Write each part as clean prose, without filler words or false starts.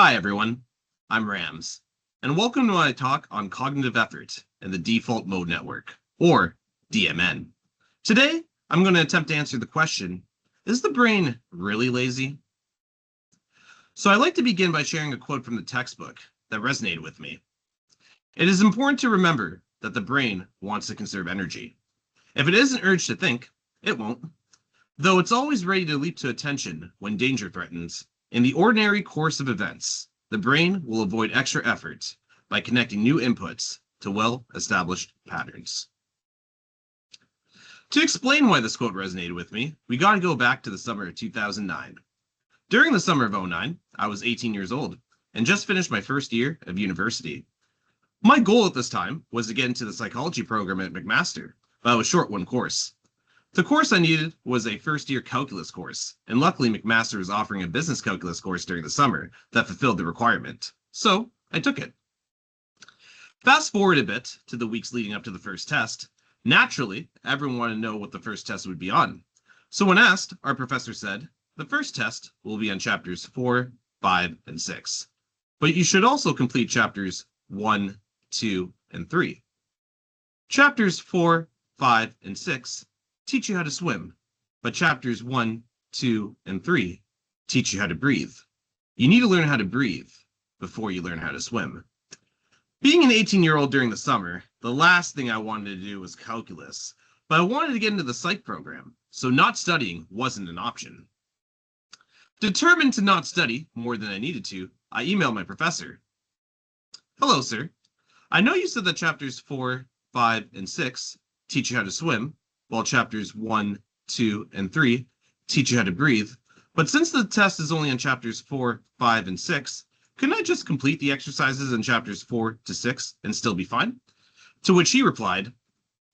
Hi, everyone. I'm Rams, and welcome to my talk on cognitive effort and the default mode network, or DMN. Today, I'm going to attempt to answer the question, is the brain really lazy? So I like to begin by sharing a quote from the textbook that resonated with me. It is important to remember that the brain wants to conserve energy. If it isn't urged to think, it won't. Though it's always ready to leap to attention when danger threatens, in the ordinary course of events, the brain will avoid extra effort by connecting new inputs to well-established patterns. To explain why this quote resonated with me, we got to go back to the summer of 2009. During the summer of 2009, I was 18 years old and just finished my first year of university. My goal at this time was to get into the psychology program at McMaster, but I was short one course. The course I needed was a first-year calculus course, and luckily McMaster was offering a business calculus course during the summer that fulfilled the requirement, so I took it. Fast forward a bit to the weeks leading up to the first test. Naturally, everyone wanted to know what the first test would be on. So when asked, our professor said, the first test will be on chapters 4, 5, and 6. But you should also complete chapters 1, 2, and 3. Chapters 4, 5, and 6 teach you how to swim, but chapters 1, 2, and 3 teach you how to breathe. You need to learn how to breathe before you learn how to swim. Being an 18-year-old during the summer, the last thing I wanted to do was calculus, but I wanted to get into the psych program, so not studying wasn't an option. Determined to not study more than I needed to, I emailed my professor. Hello, sir. I know you said that chapters 4, 5, and 6 teach you how to swim, while chapters 1, 2, and 3 teach you how to breathe. But since the test is only on chapters 4, 5, and 6, couldn't I just complete the exercises in chapters 4 to 6 and still be fine? To which he replied,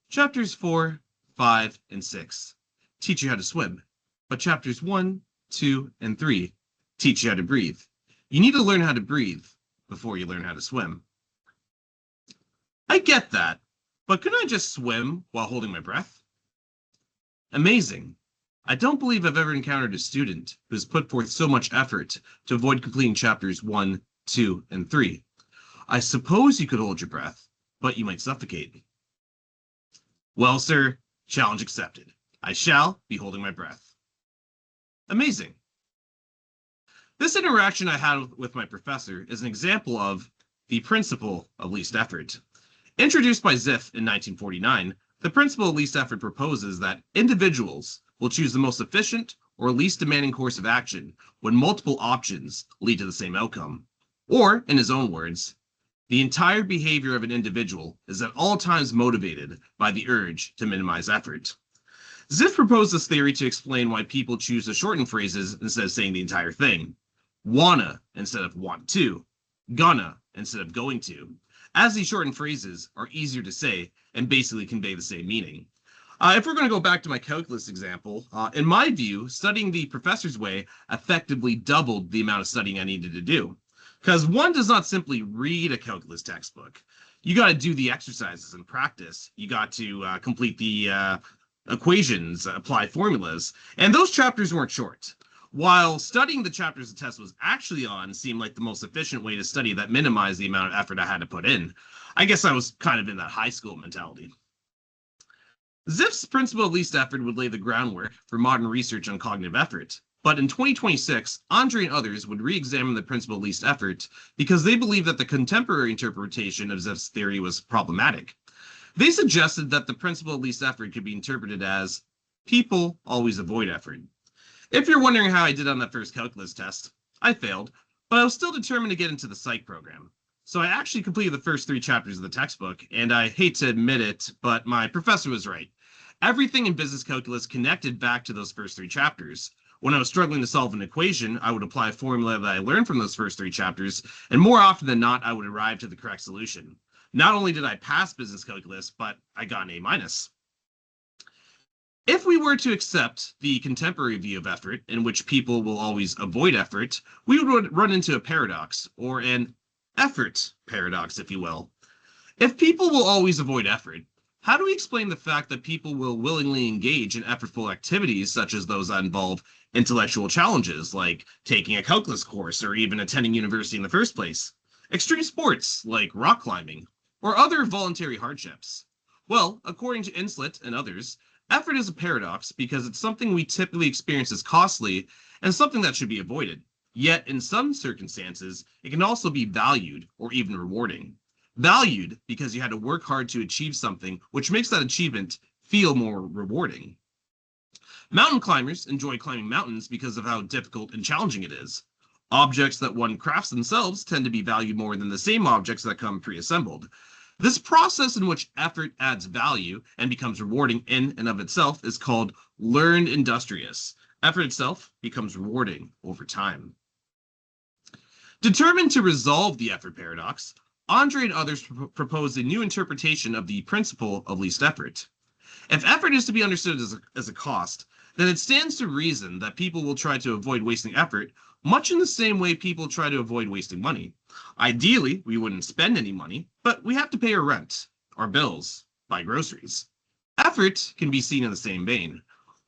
chapters 4, 5, and 6 teach you how to swim, but chapters 1, 2, and 3 teach you how to breathe. You need to learn how to breathe before you learn how to swim. I get that, but couldn't I just swim while holding my breath? Amazing. I don't believe I've ever encountered a student who has put forth so much effort to avoid completing chapters 1, 2, and 3. I suppose you could hold your breath, but you might suffocate. Well, sir, challenge accepted. I shall be holding my breath. Amazing. This interaction I had with my professor is an example of the principle of least effort. Introduced by Ziff in 1949, the principle of least effort proposes that individuals will choose the most efficient or least demanding course of action when multiple options lead to the same outcome. Or, in his own words, the entire behavior of an individual is at all times motivated by the urge to minimize effort. Ziff proposed this theory to explain why people choose to shorten phrases instead of saying the entire thing. Wanna instead of want to. Gonna instead of going to, as these shortened phrases are easier to say and basically convey the same meaning. If we're going to go back to my calculus example, in my view, studying the professor's way effectively doubled the amount of studying I needed to do. Because one does not simply read a calculus textbook. You got to do the exercises and practice. You got to complete the equations, apply formulas, and those chapters weren't short. While studying the chapters the test was actually on seemed like the most efficient way to study that minimized the amount of effort I had to put in, I guess I was kind of in that high school mentality. Ziff's principle of least effort would lay the groundwork for modern research on cognitive effort, but in 2026, Andre and others would re-examine the principle of least effort because they believed that the contemporary interpretation of Ziff's theory was problematic. They suggested that the principle of least effort could be interpreted as people always avoid effort. If you're wondering how I did on that first calculus test, I failed, but I was still determined to get into the psych program. So I actually completed the first 3 chapters of the textbook, and I hate to admit it, but my professor was right. Everything in business calculus connected back to those first 3 chapters. When I was struggling to solve an equation, I would apply a formula that I learned from those first 3 chapters, and more often than not, I would arrive to the correct solution. Not only did I pass business calculus, but I got an A-. If we were to accept the contemporary view of effort, in which people will always avoid effort, we would run into a paradox, or an effort paradox, if you will. If people will always avoid effort, how do we explain the fact that people will willingly engage in effortful activities such as those that involve intellectual challenges, like taking a calculus course or even attending university in the first place, extreme sports like rock climbing, or other voluntary hardships? Well, according to Inslet and others, effort is a paradox because it's something we typically experience as costly and something that should be avoided. Yet, in some circumstances, it can also be valued or even rewarding. Valued because you had to work hard to achieve something, which makes that achievement feel more rewarding. Mountain climbers enjoy climbing mountains because of how difficult and challenging it is. Objects that one crafts themselves tend to be valued more than the same objects that come pre-assembled. This process in which effort adds value and becomes rewarding in and of itself is called learned industrious. Effort itself becomes rewarding over time. Determined to resolve the effort paradox, Andre and others proposed a new interpretation of the principle of least effort. If effort is to be understood as a cost, then it stands to reason that people will try to avoid wasting effort, much in the same way people try to avoid wasting money. Ideally, we wouldn't spend any money, but we have to pay our rent, our bills, buy groceries. Effort can be seen in the same vein.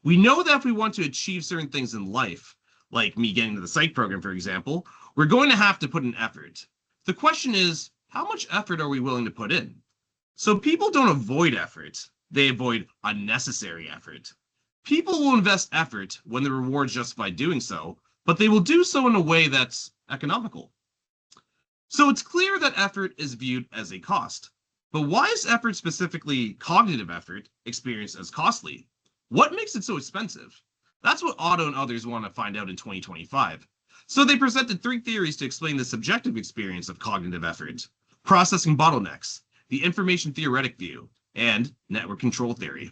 We know that if we want to achieve certain things in life, like me getting to the psych program, for example, we're going to have to put in effort. The question is, how much effort are we willing to put in? So people don't avoid effort, they avoid unnecessary effort. People will invest effort when the rewards justify doing so, but they will do so in a way that's economical. So it's clear that effort is viewed as a cost. But why is effort, specifically cognitive effort, experienced as costly? What makes it so expensive? That's what Otto and others want to find out in 2025. So they presented 3 theories to explain the subjective experience of cognitive effort: processing bottlenecks, the information theoretic view, and network control theory.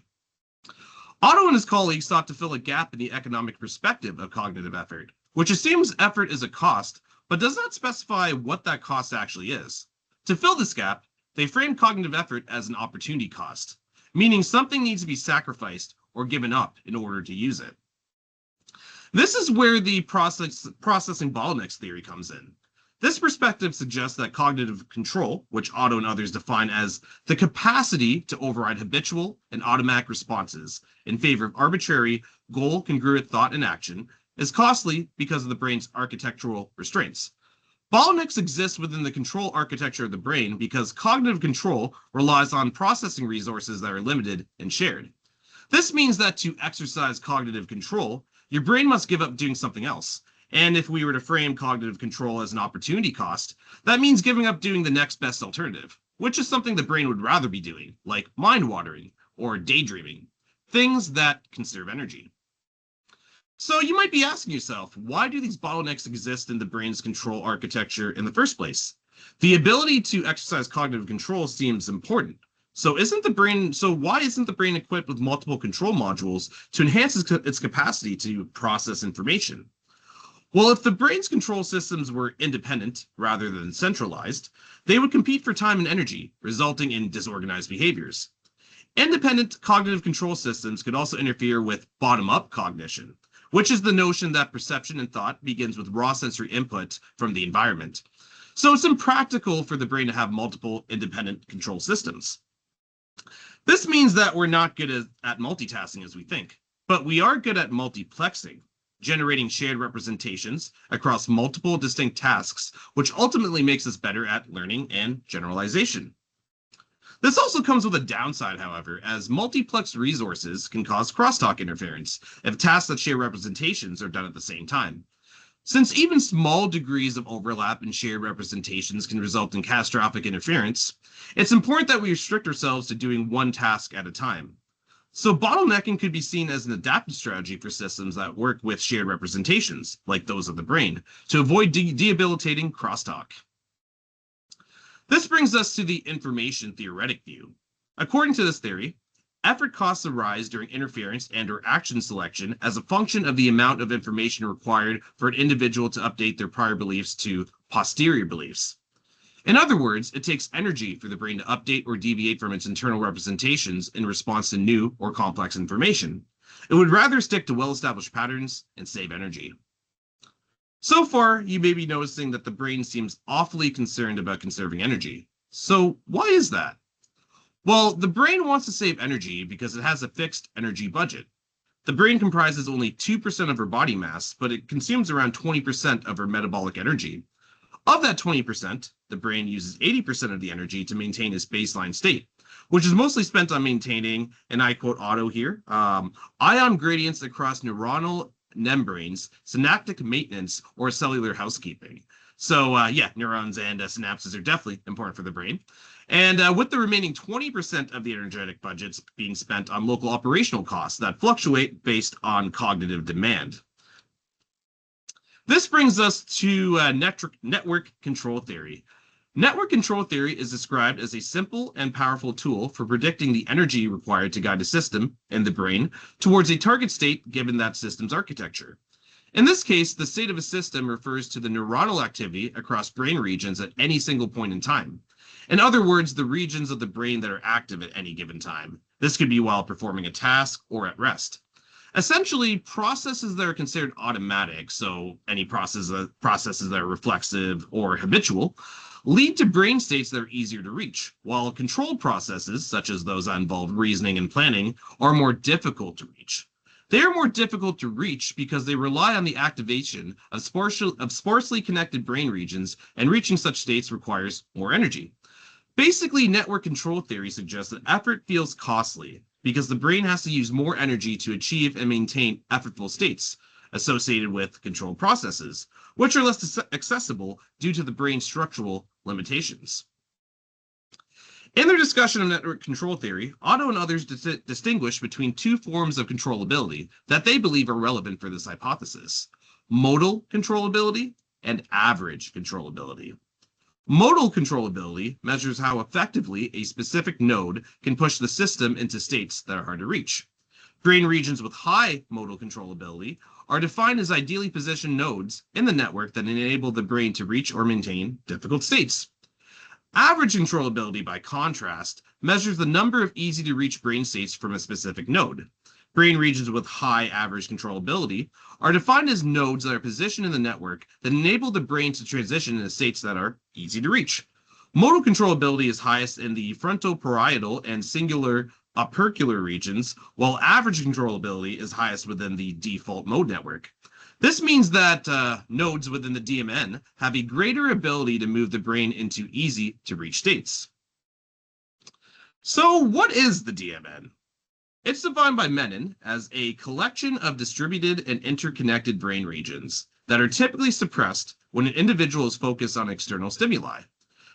Otto and his colleagues sought to fill a gap in the economic perspective of cognitive effort, which assumes effort is a cost, but does not specify what that cost actually is. To fill this gap, they framed cognitive effort as an opportunity cost, meaning something needs to be sacrificed or given up in order to use it. This is where the processing bottlenecks theory comes in. This perspective suggests that cognitive control, which Otto and others define as the capacity to override habitual and automatic responses in favor of arbitrary, goal-congruent thought and action, is costly because of the brain's architectural restraints. Bottlenecks exist within the control architecture of the brain because cognitive control relies on processing resources that are limited and shared. This means that to exercise cognitive control, your brain must give up doing something else. And if we were to frame cognitive control as an opportunity cost, that means giving up doing the next best alternative, which is something the brain would rather be doing, like mind wandering or daydreaming, things that conserve energy. So you might be asking yourself, why do these bottlenecks exist in the brain's control architecture in the first place? The ability to exercise cognitive control seems important. So why isn't the brain equipped with multiple control modules to enhance its capacity to process information? Well, if the brain's control systems were independent rather than centralized, they would compete for time and energy, resulting in disorganized behaviors. Independent cognitive control systems could also interfere with bottom-up cognition, which is the notion that perception and thought begins with raw sensory input from the environment. So it's impractical for the brain to have multiple independent control systems. This means that we're not good at multitasking as we think, but we are good at multiplexing, generating shared representations across multiple distinct tasks, which ultimately makes us better at learning and generalization. This also comes with a downside, however, as multiplex resources can cause crosstalk interference if tasks that share representations are done at the same time. Since even small degrees of overlap in shared representations can result in catastrophic interference, it's important that we restrict ourselves to doing one task at a time. So bottlenecking could be seen as an adaptive strategy for systems that work with shared representations, like those of the brain, to avoid debilitating crosstalk. This brings us to the information theoretic view. According to this theory, effort costs arise during interference and/or action selection as a function of the amount of information required for an individual to update their prior beliefs to posterior beliefs. In other words, it takes energy for the brain to update or deviate from its internal representations in response to new or complex information. It would rather stick to well-established patterns and save energy. So far, you may be noticing that the brain seems awfully concerned about conserving energy. So why is that? Well, the brain wants to save energy because it has a fixed energy budget. The brain comprises only 2% of our body mass, but it consumes around 20% of our metabolic energy. Of that 20%, the brain uses 80% of the energy to maintain its baseline state, which is mostly spent on maintaining, and I quote Otto here, ion gradients across neuronal membranes, synaptic maintenance, or cellular housekeeping. So, yeah, neurons and synapses are definitely important for the brain. And with the remaining 20% of the energetic budgets being spent on local operational costs that fluctuate based on cognitive demand. This brings us to network control theory. Network control theory is described as a simple and powerful tool for predicting the energy required to guide a system in the brain towards a target state given that system's architecture. In this case, the state of a system refers to the neuronal activity across brain regions at any single point in time. In other words, the regions of the brain that are active at any given time. This could be while performing a task or at rest. Essentially, processes that are considered automatic, so any processes that are reflexive or habitual, lead to brain states that are easier to reach, while controlled processes, such as those that involve reasoning and planning, are more difficult to reach. They are more difficult to reach because they rely on the activation of sparsely connected brain regions, and reaching such states requires more energy. Basically, network control theory suggests that effort feels costly because the brain has to use more energy to achieve and maintain effortful states associated with controlled processes, which are less accessible due to the brain's structural limitations. In their discussion of network control theory, Otto and others distinguish between two forms of controllability that they believe are relevant for this hypothesis: modal controllability and average controllability. Modal controllability measures how effectively a specific node can push the system into states that are hard to reach. Brain regions with high modal controllability are defined as ideally positioned nodes in the network that enable the brain to reach or maintain difficult states. Average controllability, by contrast, measures the number of easy-to-reach brain states from a specific node. Brain regions with high average controllability are defined as nodes that are positioned in the network that enable the brain to transition into states that are easy to reach. Modal controllability is highest in the frontoparietal and singular opercular regions, while average controllability is highest within the default mode network. This means that nodes within the DMN have a greater ability to move the brain into easy-to-reach states. So what is the DMN? It's defined by Menon as a collection of distributed and interconnected brain regions that are typically suppressed when an individual is focused on external stimuli.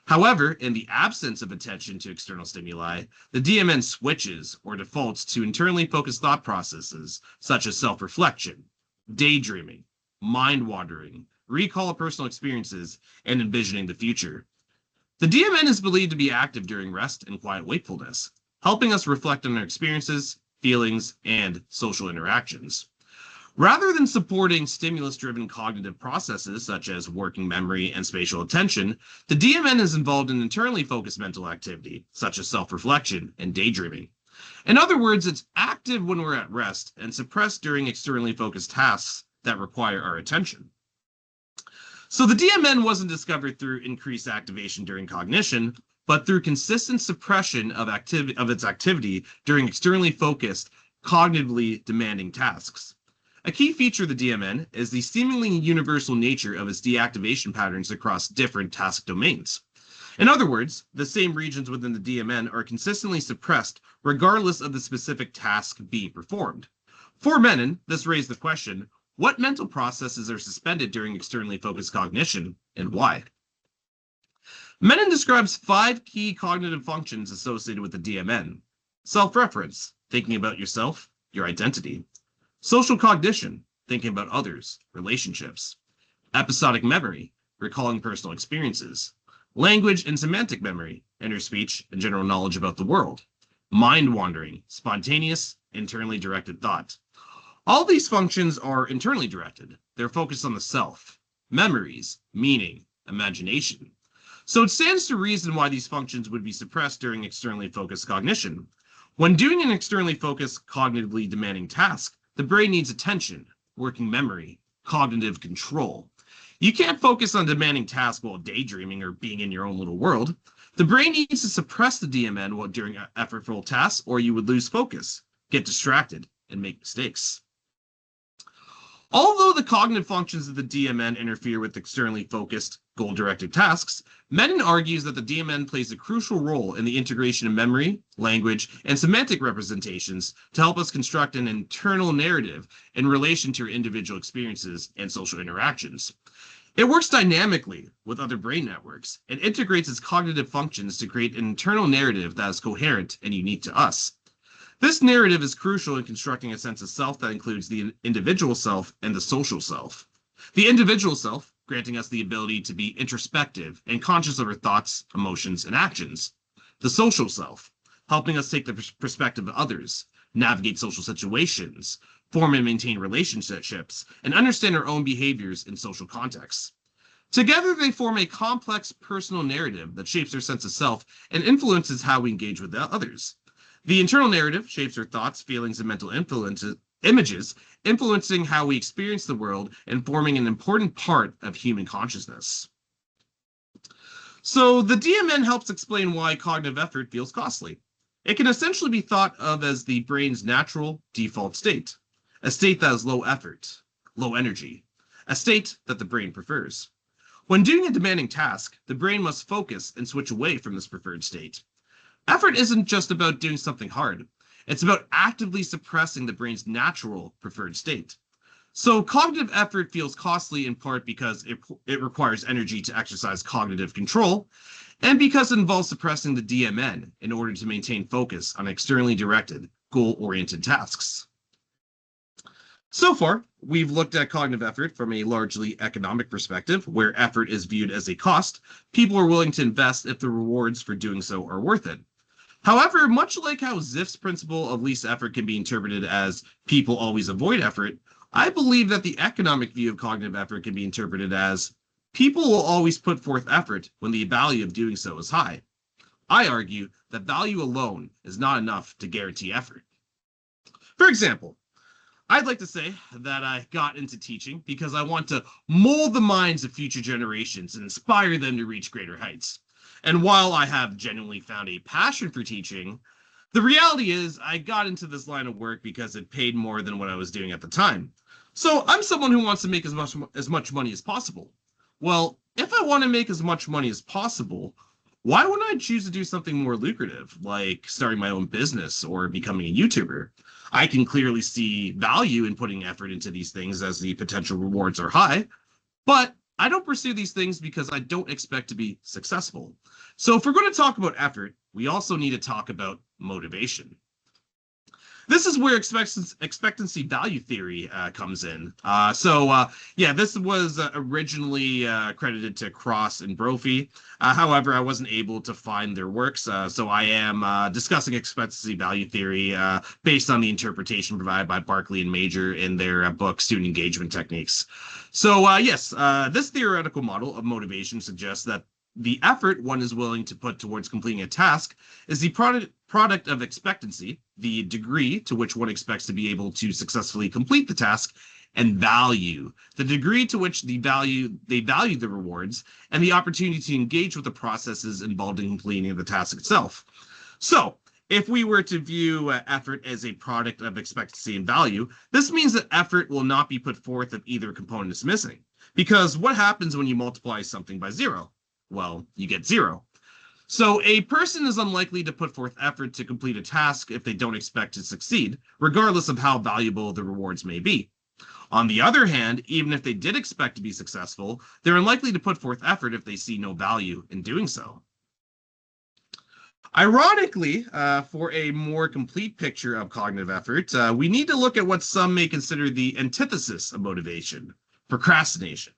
However, in the absence of attention to external stimuli, the DMN switches or defaults to internally focused thought processes such as self-reflection, daydreaming, mind-wandering, recall of personal experiences, and envisioning the future. The DMN is believed to be active during rest and quiet wakefulness, helping us reflect on our experiences, feelings, and social interactions. Rather than supporting stimulus-driven cognitive processes such as working memory and spatial attention, the DMN is involved in internally focused mental activity, such as self-reflection and daydreaming. In other words, it's active when we're at rest and suppressed during externally focused tasks that require our attention. So the DMN wasn't discovered through increased activation during cognition, but through consistent suppression of its activity during externally focused, cognitively demanding tasks. A key feature of the DMN is the seemingly universal nature of its deactivation patterns across different task domains. In other words, the same regions within the DMN are consistently suppressed regardless of the specific task being performed. For Menon, this raised the question, what mental processes are suspended during externally focused cognition, and why? Menon describes 5 key cognitive functions associated with the DMN. Self-reference, thinking about yourself, your identity. Social cognition, thinking about others, relationships. Episodic memory, recalling personal experiences. Language and semantic memory, inner speech and general knowledge about the world. Mind wandering, spontaneous, internally directed thought. All these functions are internally directed. They're focused on the self, memories, meaning, imagination. So it stands to reason why these functions would be suppressed during externally focused cognition. When doing an externally focused, cognitively demanding task, the brain needs attention, working memory, cognitive control. You can't focus on demanding tasks while daydreaming or being in your own little world. The brain needs to suppress the DMN while during effortful tasks, or you would lose focus, get distracted, and make mistakes. Although the cognitive functions of the DMN interfere with externally focused, goal-directed tasks, Menon argues that the DMN plays a crucial role in the integration of memory, language, and semantic representations to help us construct an internal narrative in relation to our individual experiences and social interactions. It works dynamically with other brain networks and integrates its cognitive functions to create an internal narrative that is coherent and unique to us. This narrative is crucial in constructing a sense of self that includes the individual self and the social self. The individual self, granting us the ability to be introspective and conscious of our thoughts, emotions, and actions. The social self, helping us take the perspective of others, navigate social situations, form and maintain relationships, and understand our own behaviors in social contexts. Together, they form a complex personal narrative that shapes our sense of self and influences how we engage with others. The internal narrative shapes our thoughts, feelings, and mental images, influencing how we experience the world and forming an important part of human consciousness. So the DMN helps explain why cognitive effort feels costly. It can essentially be thought of as the brain's natural default state, a state that is low effort, low energy, a state that the brain prefers. When doing a demanding task, the brain must focus and switch away from this preferred state. Effort isn't just about doing something hard. It's about actively suppressing the brain's natural preferred state. So cognitive effort feels costly in part because it requires energy to exercise cognitive control, and because it involves suppressing the DMN in order to maintain focus on externally directed, goal-oriented tasks. So far, we've looked at cognitive effort from a largely economic perspective, where effort is viewed as a cost. People are willing to invest if the rewards for doing so are worth it. However, much like how Ziff's principle of least effort can be interpreted as people always avoid effort, I believe that the economic view of cognitive effort can be interpreted as people will always put forth effort when the value of doing so is high. I argue that value alone is not enough to guarantee effort. For example, I'd like to say that I got into teaching because I want to mold the minds of future generations and inspire them to reach greater heights. And while I have genuinely found a passion for teaching, the reality is I got into this line of work because it paid more than what I was doing at the time. So I'm someone who wants to make as much money as possible. Well, if I want to make as much money as possible, why wouldn't I choose to do something more lucrative, like starting my own business or becoming a YouTuber? I can clearly see value in putting effort into these things as the potential rewards are high, but I don't pursue these things because I don't expect to be successful. So if we're going to talk about effort, we also need to talk about motivation. This is where expectancy value theory comes in. This was originally credited to Cross and Brophy. However, I wasn't able to find their works, so I am discussing expectancy value theory based on the interpretation provided by Barkley and Major in their book, Student Engagement Techniques. So this theoretical model of motivation suggests that the effort one is willing to put towards completing a task is the product of expectancy, the degree to which one expects to be able to successfully complete the task, and value, the degree to which they value the rewards and the opportunity to engage with the processes involved in completing the task itself. So, if we were to view effort as a product of expectancy and value, this means that effort will not be put forth if either component is missing. Because what happens when you multiply something by 0? Well, you get 0. So a person is unlikely to put forth effort to complete a task if they don't expect to succeed, regardless of how valuable the rewards may be. On the other hand, even if they did expect to be successful, they're unlikely to put forth effort if they see no value in doing so. Ironically, for a more complete picture of cognitive effort, we need to look at what some may consider the antithesis of motivation, procrastination.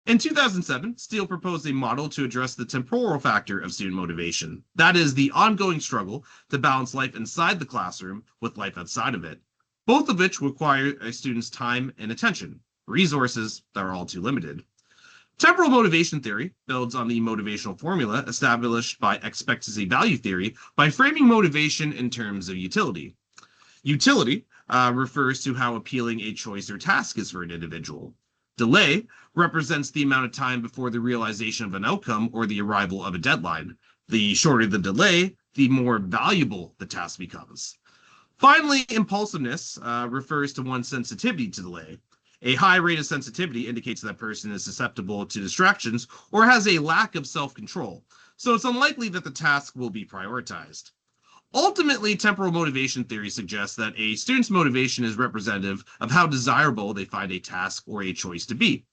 In 2007, Steele proposed a model to address the temporal factor of student motivation. That is, the ongoing struggle to balance life inside the classroom with life outside of it, both of which require a student's time and attention, resources that are all too limited. Temporal motivation theory builds on the motivational formula established by expectancy value theory by framing motivation in terms of utility. Utility refers to how appealing a choice or task is for an individual. Delay represents the amount of time before the realization of an outcome or the arrival of a deadline. The shorter the delay, the more valuable the task becomes. Finally, impulsiveness refers to one's sensitivity to delay. A high rate of sensitivity indicates that person is susceptible to distractions or has a lack of self-control, so it's unlikely that the task will be prioritized. Ultimately, temporal motivation theory suggests that a student's motivation is representative of how desirable they find a task or a choice to be.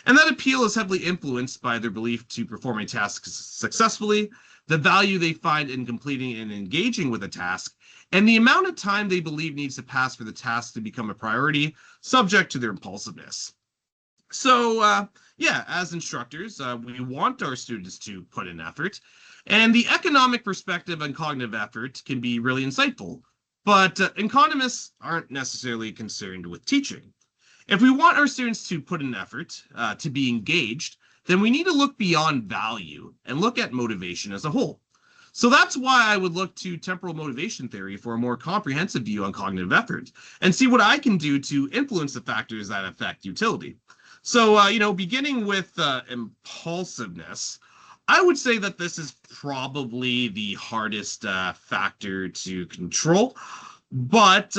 And that appeal is heavily influenced by their belief to perform a task successfully, the value they find in completing and engaging with a task, and the amount of time they believe needs to pass for the task to become a priority, subject to their impulsiveness. So, yeah, as instructors, we want our students to put in effort, and the economic perspective on cognitive effort can be really insightful, but economists aren't necessarily concerned with teaching. If we want our students to put in effort, to be engaged, then we need to look beyond value and look at motivation as a whole. So that's why I would look to temporal motivation theory for a more comprehensive view on cognitive effort and see what I can do to influence the factors that affect utility. So, beginning with impulsiveness, I would say that this is probably the hardest factor to control. But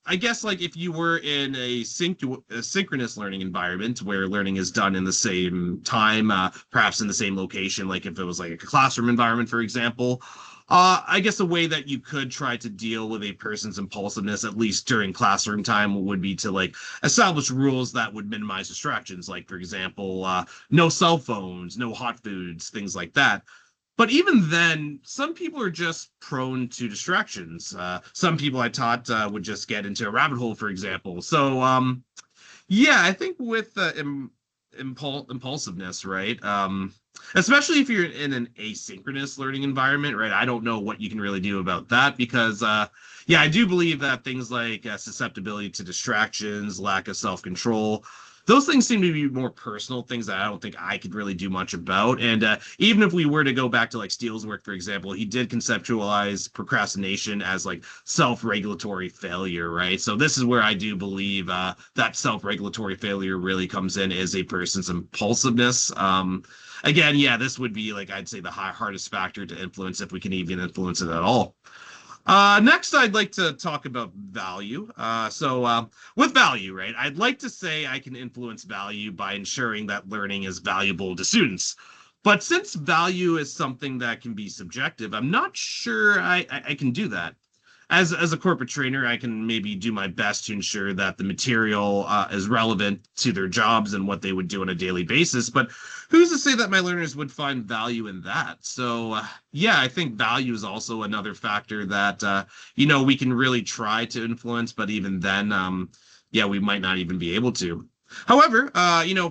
I guess like if you were in a synchronous learning environment where learning is done in the same time, perhaps in the same location, like if it was like a classroom environment, for example, I guess a way that you could try to deal with a person's impulsiveness, at least during classroom time, would be to like establish rules that would minimize distractions. Like, for example, no cell phones, no hot foods, things like that. But even then, some people are just prone to distractions. Some people I taught would just get into a rabbit hole, for example. So, yeah, I think with impulsiveness, right? Especially if you're in an asynchronous learning environment, right? I don't know what you can really do about that because, yeah, I do believe that things like susceptibility to distractions, lack of self-control, those things seem to be more personal things that I don't think I could really do much about. And even if we were to go back to like Steele's work, for example, he did conceptualize procrastination as like self-regulatory failure, right? So this is where I do believe that self-regulatory failure really comes in as a person's impulsiveness. Again, yeah, this would be like I'd say the hardest factor to influence if we can even influence it at all. Next, I'd like to talk about value. So with value, right, I'd like to say I can influence value by ensuring that learning is valuable to students. But since value is something that can be subjective, I'm not sure I can do that. As a corporate trainer, I can maybe do my best to ensure that the material is relevant to their jobs and what they would do on a daily basis. But who's to say that my learners would find value in that? So, yeah, I think value is also another factor that, we can really try to influence. But even then, yeah, we might not even be able to. However,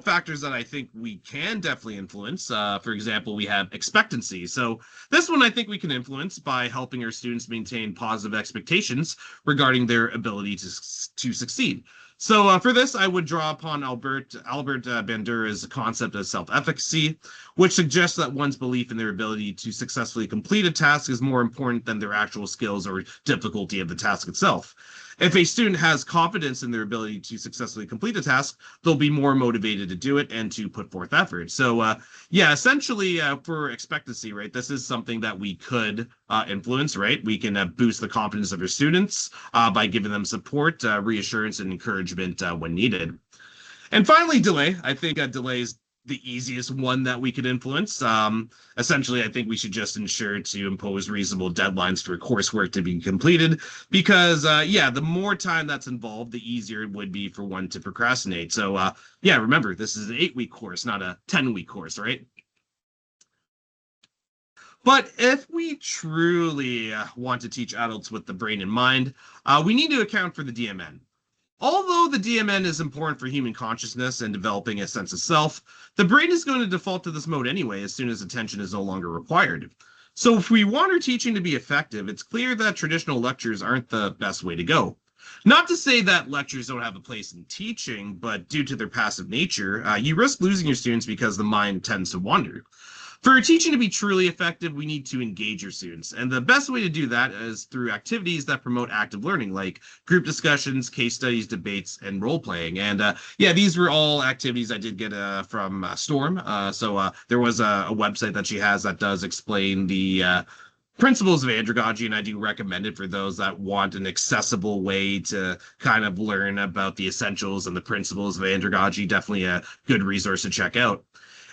factors that I think we can definitely influence, for example, we have expectancy. So this one I think we can influence by helping our students maintain positive expectations regarding their ability to succeed. So for this, I would draw upon Albert Bandura's concept of self-efficacy, which suggests that one's belief in their ability to successfully complete a task is more important than their actual skills or difficulty of the task itself. If a student has confidence in their ability to successfully complete a task, they'll be more motivated to do it and to put forth effort. So, yeah, essentially for expectancy, right, this is something that we could influence, right? We can boost the confidence of our students by giving them support, reassurance, and encouragement when needed. And finally, delay. I think delay is the easiest one that we could influence. Essentially, I think we should just ensure to impose reasonable deadlines for coursework to be completed because, yeah, the more time that's involved, the easier it would be for one to procrastinate. So, yeah, remember, this is an 8-week course, not a 10-week course, right? But if we truly want to teach adults with the brain in mind, we need to account for the DMN. Although the DMN is important for human consciousness and developing a sense of self, the brain is going to default to this mode anyway as soon as attention is no longer required. So if we want our teaching to be effective, it's clear that traditional lectures aren't the best way to go. Not to say that lectures don't have a place in teaching, but due to their passive nature, you risk losing your students because the mind tends to wander. For teaching to be truly effective, we need to engage your students. And the best way to do that is through activities that promote active learning, like group discussions, case studies, debates, and role playing. And yeah, these were all activities I did get from Storm. So there was a website that she has that does explain the principles of andragogy, and I do recommend it for those that want an accessible way to kind of learn about the essentials and the principles of andragogy. Definitely a good resource to check out.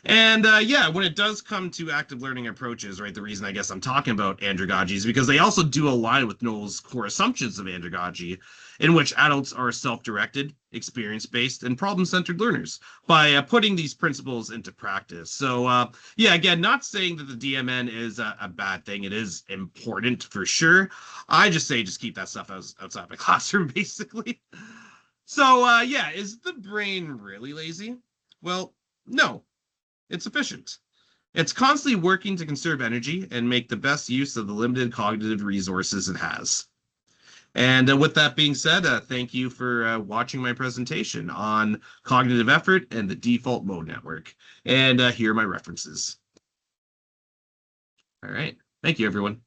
And yeah, when it does come to active learning approaches, right, the reason I guess I'm talking about andragogy is because they also do align with Noel's core assumptions of andragogy, in which adults are self-directed, experience-based, and problem-centered learners by putting these principles into practice. So yeah, again, not saying that the DMN is a bad thing. It is important for sure. I just say just keep that stuff outside the classroom, basically. So yeah, is the brain really lazy? Well, no. It's efficient. It's constantly working to conserve energy and make the best use of the limited cognitive resources it has. And with that being said, thank you for watching my presentation on cognitive effort and the default mode network. And here are my references. All right. Thank you, everyone.